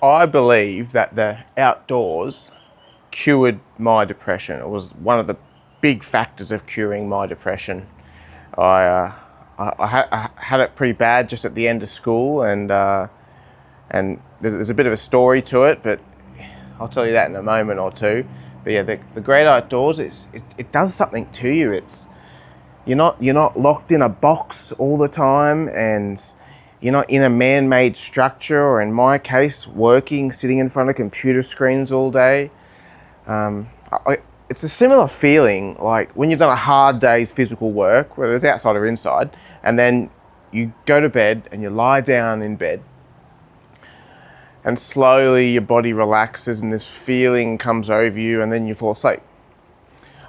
I believe that the outdoors cured my depression. It was one of the big factors of curing my depression. I, uh, I had it pretty bad just at the end of school, and there's a bit of a story to it, but I'll tell you that in a moment or two. But yeah, the great outdoors, it does something to you. You're not locked in a box all the time, and you're not in a man-made structure, or in my case, sitting in front of computer screens all day. It's a similar feeling like when you've done a hard day's physical work, whether it's outside or inside, and then you go to bed and you lie down in bed, and slowly your body relaxes and this feeling comes over you, and then you fall asleep.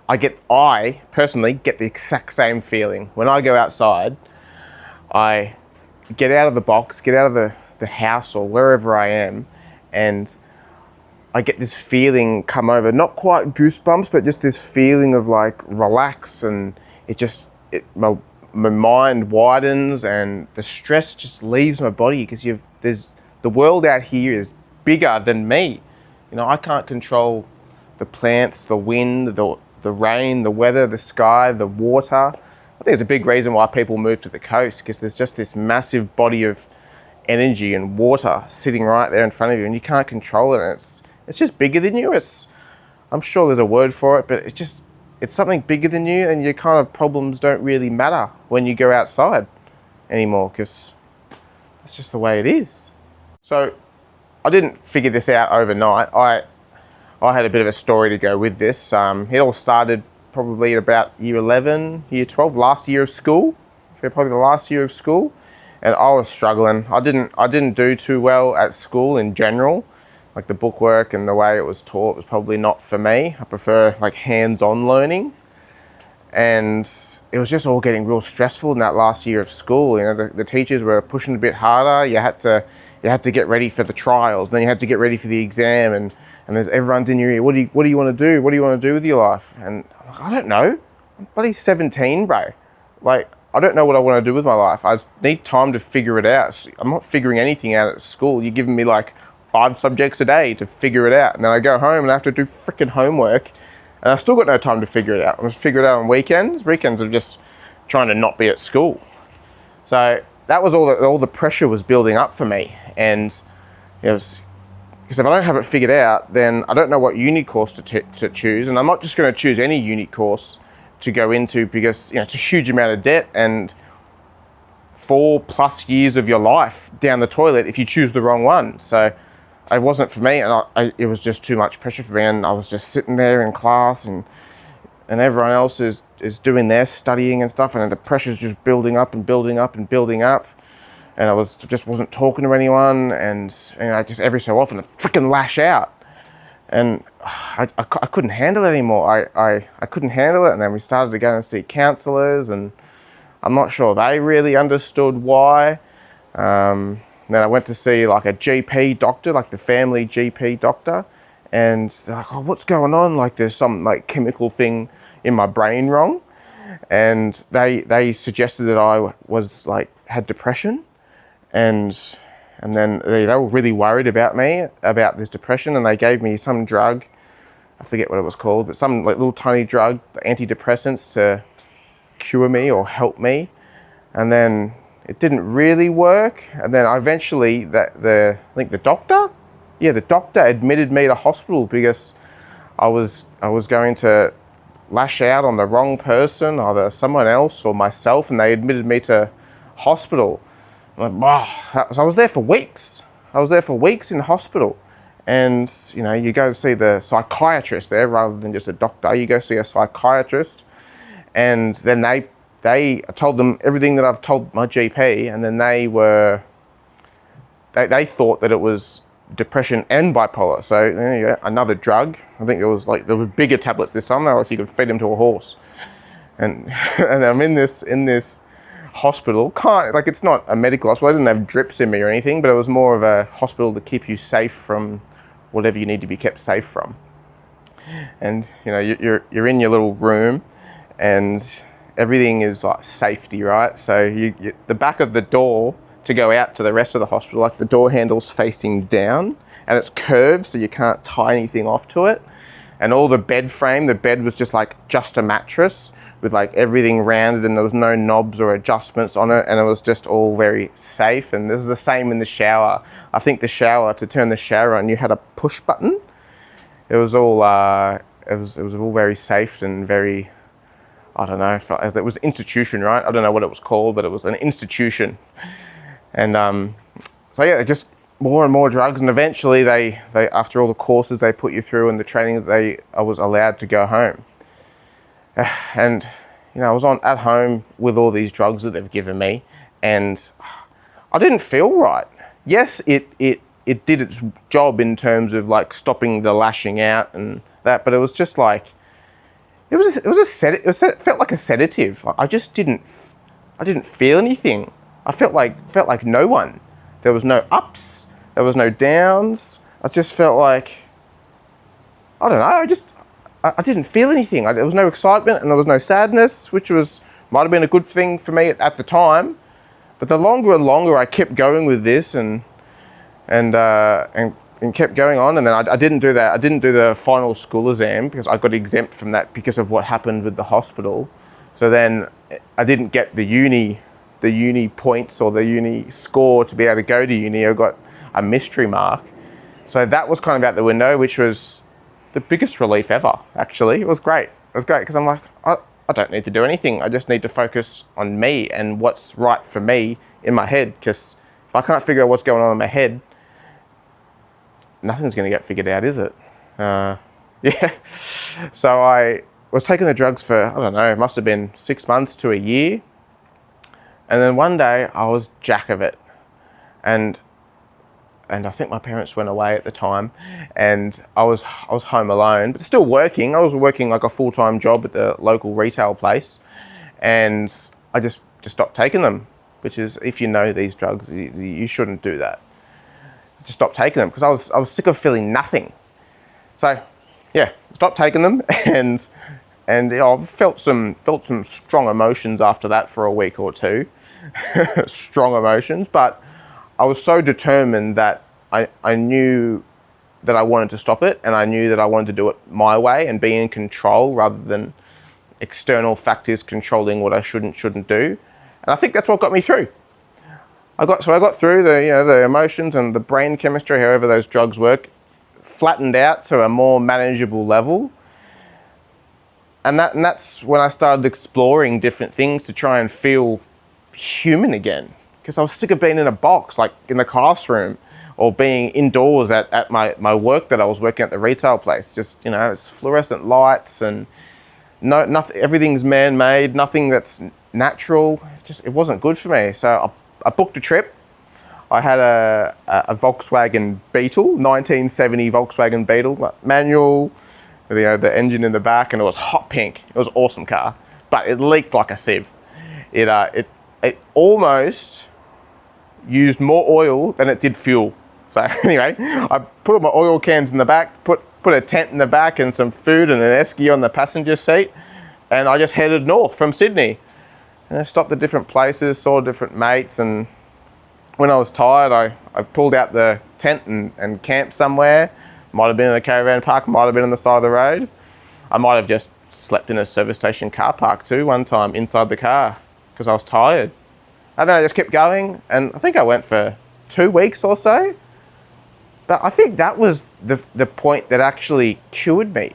I personally get the exact same feeling. When I go outside, I get out of the box, get out of the house or wherever I am, and I get this feeling come over, not quite goosebumps, but just this feeling of like relax, and my mind widens and the stress just leaves my body, because the world out here is bigger than me. I can't control the plants, the wind, the rain, the weather, the sky, the water. I think it's a big reason why people move to the coast, because there's just this massive body of energy and water sitting right there in front of you, and you can't control it. And it's just bigger than you. I'm sure there's a word for it, but it's something bigger than you, and your kind of problems don't really matter when you go outside anymore, because that's just the way it is. So I didn't figure this out overnight. I had a bit of a story to go with this. It all started probably at about year 11, year 12, last year of school. Probably the last year of school, and I was struggling. I didn't do too well at school in general. Like the bookwork and the way it was taught was probably not for me. I prefer like hands-on learning, and it was just all getting real stressful in that last year of school. The teachers were pushing a bit harder. You had to get ready for the trials, and then you had to get ready for the exam, and everyone's in your ear. What do you want to do? What do you want to do with your life? And I'm like, I don't know. I'm bloody 17, bro. Like, I don't know what I want to do with my life. I need time to figure it out. I'm not figuring anything out at school. You're giving me like 5 subjects a day to figure it out, and then I go home and I have to do freaking homework, and I still got no time to figure it out. I just figure it out on weekends. Weekends are just trying to not be at school. So that was all the pressure was building up for me, and it was, because if I don't have it figured out, then I don't know what uni course to choose, and I'm not just going to choose any uni course to go into, because it's a huge amount of debt and 4+ years of your life down the toilet if you choose the wrong one. So it wasn't for me, and it was just too much pressure for me, and I was just sitting there in class, and everyone else is doing their studying and stuff, and the pressure's just building up and building up and building up, and I wasn't talking to anyone, and just every so often I'd freaking lash out, and I couldn't handle it anymore. I couldn't handle it, and then we started to go and see counsellors, and I'm not sure they really understood why. Then I went to see like a GP doctor, like the family GP doctor, and they're like, oh, what's going on? Like there's some like chemical thing in my brain wrong. And they suggested that I was like, had depression, and then they were really worried about me, about this depression, and they gave me some drug, I forget what it was called, but some like little tiny drug, antidepressants, to cure me or help me. And then it didn't really work, and then eventually the doctor admitted me to hospital because I was going to lash out on the wrong person, either someone else or myself, and they admitted me to hospital. I'm like, wow. So I was there for weeks. In hospital, and you go to see the psychiatrist there rather than just a doctor. You go see a psychiatrist, and then they told them everything that I've told my GP, and then they thought that it was depression and bipolar. So there you go, another drug. I think there were bigger tablets this time. They were like you could feed them to a horse. And and I'm in this hospital. It's not a medical hospital. I didn't have drips in me or anything, but it was more of a hospital to keep you safe from whatever you need to be kept safe from. And you're in your little room, and everything is like safety, right? So the back of the door to go out to the rest of the hospital, like the door handle's facing down, and it's curved, so you can't tie anything off to it. And all the bed was just a mattress with like everything rounded, and there was no knobs or adjustments on it, and it was just all very safe. And this was the same in the shower. I think the shower, to turn the shower on, you had a push button. It was all it was all very safe and very, I don't know, it was an institution, right? I don't know what it was called, but it was an institution. And so yeah, just more and more drugs, and eventually they after all the courses they put you through and the training, I was allowed to go home. And you know, I was at home with all these drugs that they've given me, and I didn't feel right. Yes, it did its job in terms of like stopping the lashing out and that, but it was just like it felt like a sedative. I didn't feel anything. I felt like no one. There was no ups, there was no downs. I just felt like, I don't know, I didn't feel anything. There was no excitement and there was no sadness, which might have been a good thing for me at the time. But the longer and longer I kept going with this and kept going on, and then I didn't do that. I didn't do the final school exam because I got exempt from that because of what happened with the hospital. So then I didn't get the uni points or the uni score to be able to go to uni. I got a mystery mark. So that was kind of out the window, which was the biggest relief ever, actually. It was great. It was great because I'm like, I don't need to do anything. I just need to focus on me and what's right for me in my head, because if I can't figure out what's going on in my head, nothing's going to get figured out, is it? Yeah. So I was taking the drugs for, I don't know, it must have been 6 months to a year. And then one day I was jack of it. And I think my parents went away at the time, and I was home alone, but still working. I was working like a full-time job at the local retail place, and I just stopped taking them, which is, if you know these drugs, you shouldn't do that. Just stopped taking them because I was sick of feeling nothing. So yeah, stopped taking them, and you know, I felt some strong emotions after that for a week or two. Strong emotions, but I was so determined that I knew that I wanted to stop it, and I knew that I wanted to do it my way and be in control rather than external factors controlling what I shouldn't do. And I think that's what got me through. I got through the emotions and the brain chemistry, however those drugs work, flattened out to a more manageable level. And that's when I started exploring different things to try and feel human again, because I was sick of being in a box, like in the classroom, or being indoors at my work that I was working at the retail place. Just, you know, it's fluorescent lights and nothing, everything's man-made, nothing that's natural. It wasn't good for me. So I booked a trip. I had a Volkswagen Beetle, 1970 Volkswagen Beetle, manual, the engine in the back, and it was hot pink. It was an awesome car, but it leaked like a sieve. It almost used more oil than it did fuel. So anyway, I put all my oil cans in the back, put a tent in the back and some food and an esky on the passenger seat, and I just headed north from Sydney. And I stopped at different places, saw different mates, and when I was tired, I pulled out the tent and camped somewhere. Might have been in a caravan park, might have been on the side of the road. I might have just slept in a service station car park too one time inside the car, because I was tired. And then I just kept going, and I think I went for 2 weeks or so. But I think that was the point that actually cured me.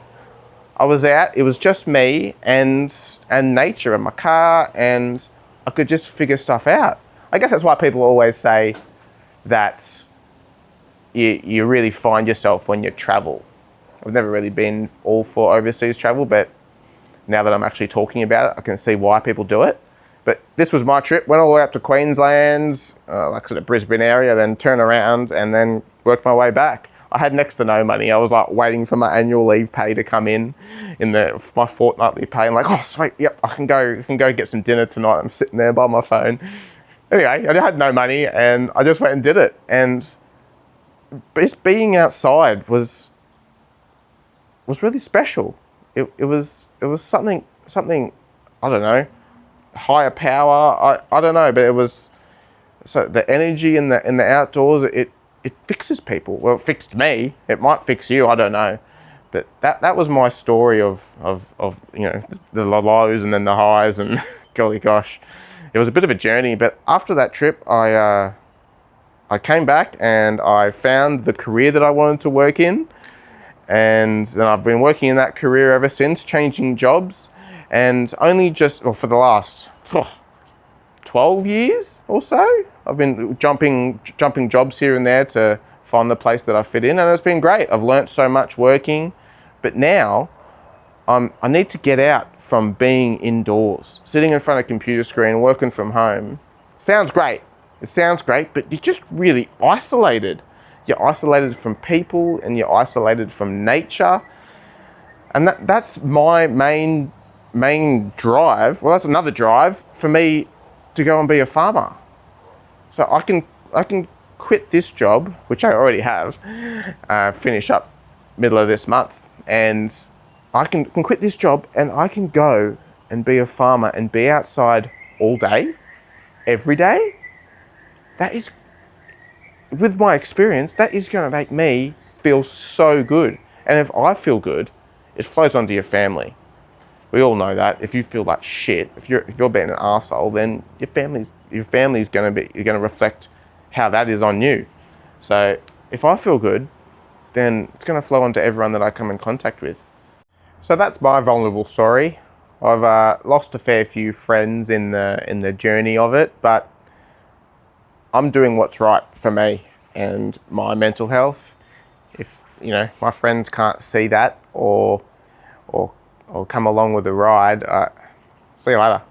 I was out, it was just me and nature and my car, and I could just figure stuff out. I guess that's why people always say that you really find yourself when you travel. I've never really been all for overseas travel, but now that I'm actually talking about it, I can see why people do it. But this was my trip. Went all the way up to Queensland, like sort of Brisbane area, then turned around and then worked my way back. I had next to no money. I was like waiting for my annual leave pay to come in my fortnightly pay. I'm like, oh sweet, yep, I can go get some dinner tonight. I'm sitting there by my phone. Anyway, I had no money and I just went and did it. And just being outside was really special. It was something, I don't know, higher power. I don't know, but it was, so the energy in the outdoors, it fixes people. Well, it fixed me. It might fix you. I don't know. But that was my story of the lows and then the highs, and golly gosh, it was a bit of a journey. But after that trip, I came back and I found the career that I wanted to work in, and then I've been working in that career ever since, changing jobs, and only just for the last 12 years or so, I've been jumping jobs here and there to find the place that I fit in, and it's been great. I've learnt so much working, but now I need to get out from being indoors, sitting in front of a computer screen, working from home. Sounds great. It sounds great, but you're just really isolated. You're isolated from people and you're isolated from nature. And that's my main drive. Well, that's another drive for me to go and be a farmer. So I can quit this job, which I already have, finish up middle of this month, and I can quit this job and I can go and be a farmer and be outside all day, every day. That is, with my experience, that is going to make me feel so good. And if I feel good, it flows onto your family. We all know that. If you feel like shit, if you're being an arsehole, then your family's going to reflect how that is on you. So if I feel good, then it's going to flow onto everyone that I come in contact with. So that's my vulnerable story. I've lost a fair few friends in the journey of it, but I'm doing what's right for me and my mental health. If my friends can't see that or come along with the ride, see you later.